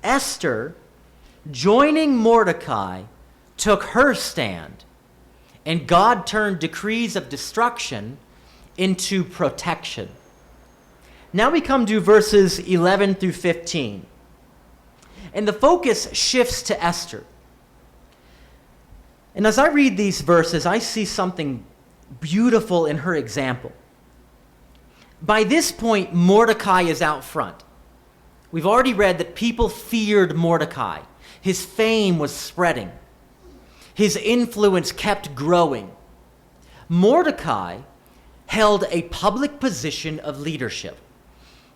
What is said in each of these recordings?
Esther, joining Mordecai, took her stand, and God turned decrees of destruction into protection. Now we come to verses 11 through 15. And the focus shifts to Esther. And as I read these verses, I see something beautiful in her example. By this point, Mordecai is out front. We've already read that people feared Mordecai. His fame was spreading. His influence kept growing. Mordecai held a public position of leadership.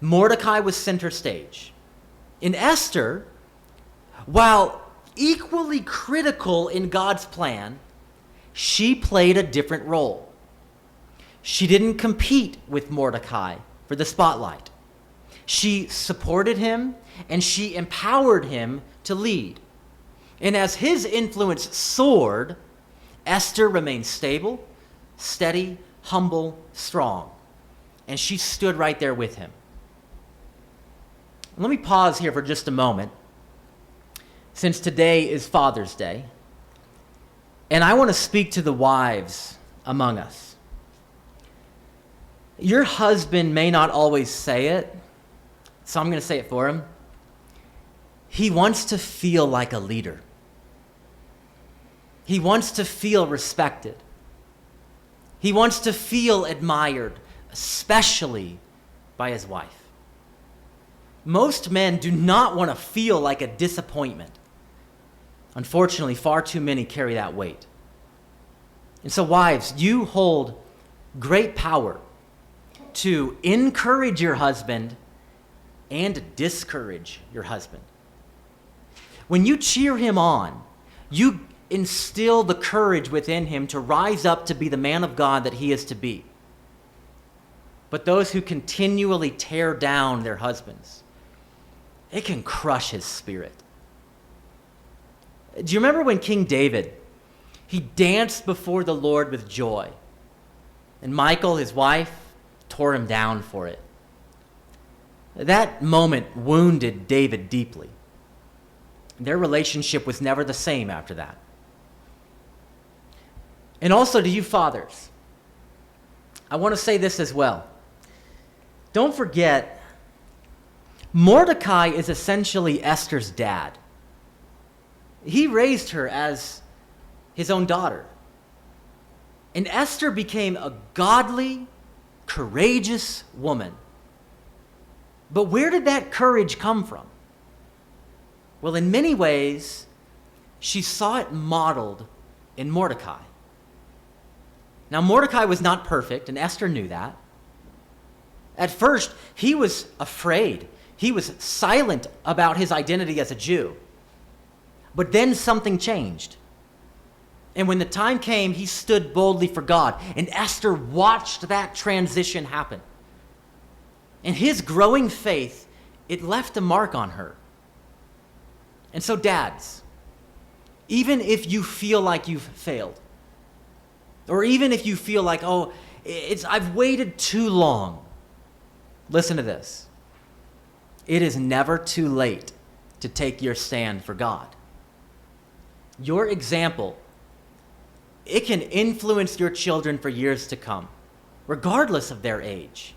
Mordecai was center stage. In Esther, while equally critical in God's plan, she played a different role. She didn't compete with Mordecai for the spotlight. She supported him and she empowered him to lead. And as his influence soared, Esther remained stable, steady, humble, strong. And she stood right there with him. Let me pause here for just a moment, since today is Father's Day, and I want to speak to the wives among us. Your husband may not always say it, so I'm going to say it for him. He wants to feel like a leader. He wants to feel respected. He wants to feel admired, especially by his wife. Most men do not want to feel like a disappointment. Unfortunately, far too many carry that weight. And so, wives, you hold great power to encourage your husband and discourage your husband. When you cheer him on, you instill the courage within him to rise up to be the man of God that he is to be. But those who continually tear down their husbands, it can crush his spirit. Do you remember when King David, he danced before the Lord with joy, and Michal, his wife, tore him down for it? That moment wounded David deeply. Their relationship was never the same after that. And also to you fathers, I want to say this as well. Don't forget, Mordecai is essentially Esther's dad. He raised her as his own daughter. And Esther became a godly, courageous woman. But where did that courage come from? Well, in many ways, she saw it modeled in Mordecai. Now, Mordecai was not perfect, and Esther knew that. At first, he was afraid. He was silent about his identity as a Jew. But then something changed. And when the time came, he stood boldly for God. And Esther watched that transition happen. And his growing faith, it left a mark on her. And so, dads, even if you feel like you've failed, or even if you feel like, I've waited too long, listen to this. It is never too late to take your stand for God. Your example, it can influence your children for years to come, regardless of their age.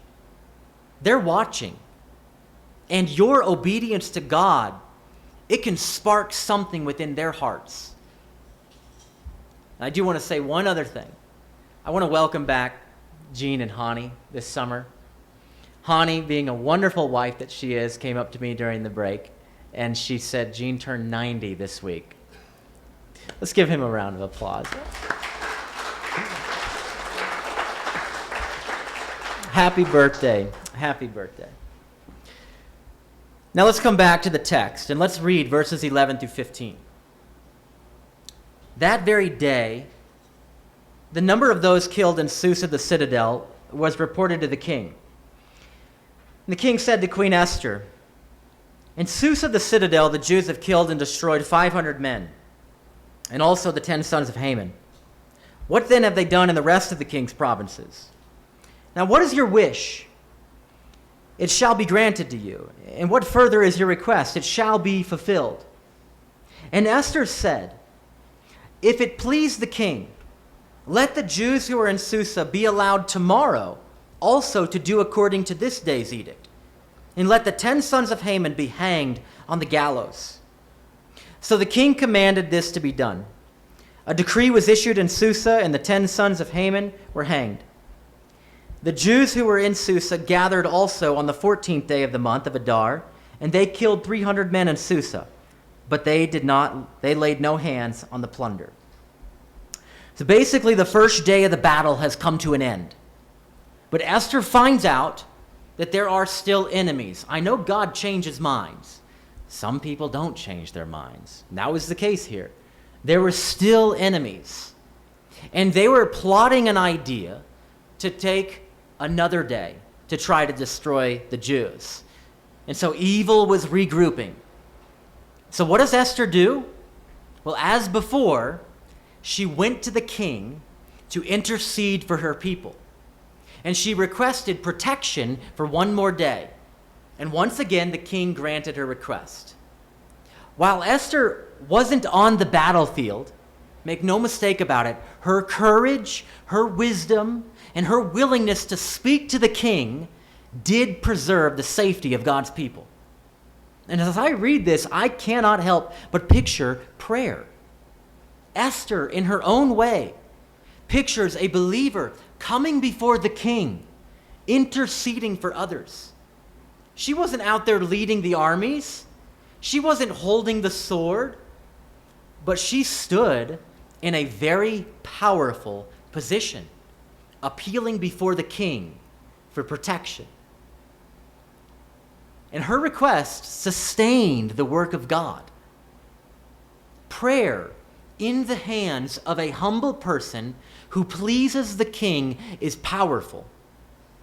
They're watching. And your obedience to God, it can spark something within their hearts. And I do want to say one other thing. I want to welcome back Jean and Hani this summer. Hani, being a wonderful wife that she is, came up to me during the break, and she said, Jean turned 90 this week. Let's give him a round of applause. Happy birthday. Happy birthday. Now let's come back to the text, and let's read verses 11 through 15. That very day, the number of those killed in Susa the citadel was reported to the king. And the king said to Queen Esther, in Susa the citadel, the Jews have killed and destroyed 500 men, and also the 10 sons of Haman. What then have they done in the rest of the king's provinces? Now what is your wish? it shall be granted to you. And what further is your request? It shall be fulfilled. And Esther said, if it please the king, let the Jews who are in Susa be allowed tomorrow also to do according to this day's edict. And let the 10 sons of Haman be hanged on the gallows. So the king commanded this to be done. A decree was issued in Susa, and the 10 sons of Haman were hanged. The Jews who were in Susa gathered also on the 14th day of the month of Adar, and they killed 300 men in Susa, but they laid no hands on the plunder. So basically, the first day of the battle has come to an end. But Esther finds out that there are still enemies. I know God changes minds. Some people don't change their minds. And that was the case here. There were still enemies. And they were plotting an idea to take another day to try to destroy the Jews. And so evil was regrouping. So what does Esther do? Well, as before, she went to the king to intercede for her people. And she requested protection for one more day. And once again, the king granted her request. While Esther wasn't on the battlefield, make no mistake about it, her courage, her wisdom, and her willingness to speak to the king did preserve the safety of God's people. And as I read this, I cannot help but picture prayer. Esther, in her own way, pictures a believer coming before the king, interceding for others. She wasn't out there leading the armies. She wasn't holding the sword, but she stood in a very powerful position, appealing before the king for protection. And her request sustained the work of God. Prayer in the hands of a humble person who pleases the king is powerful.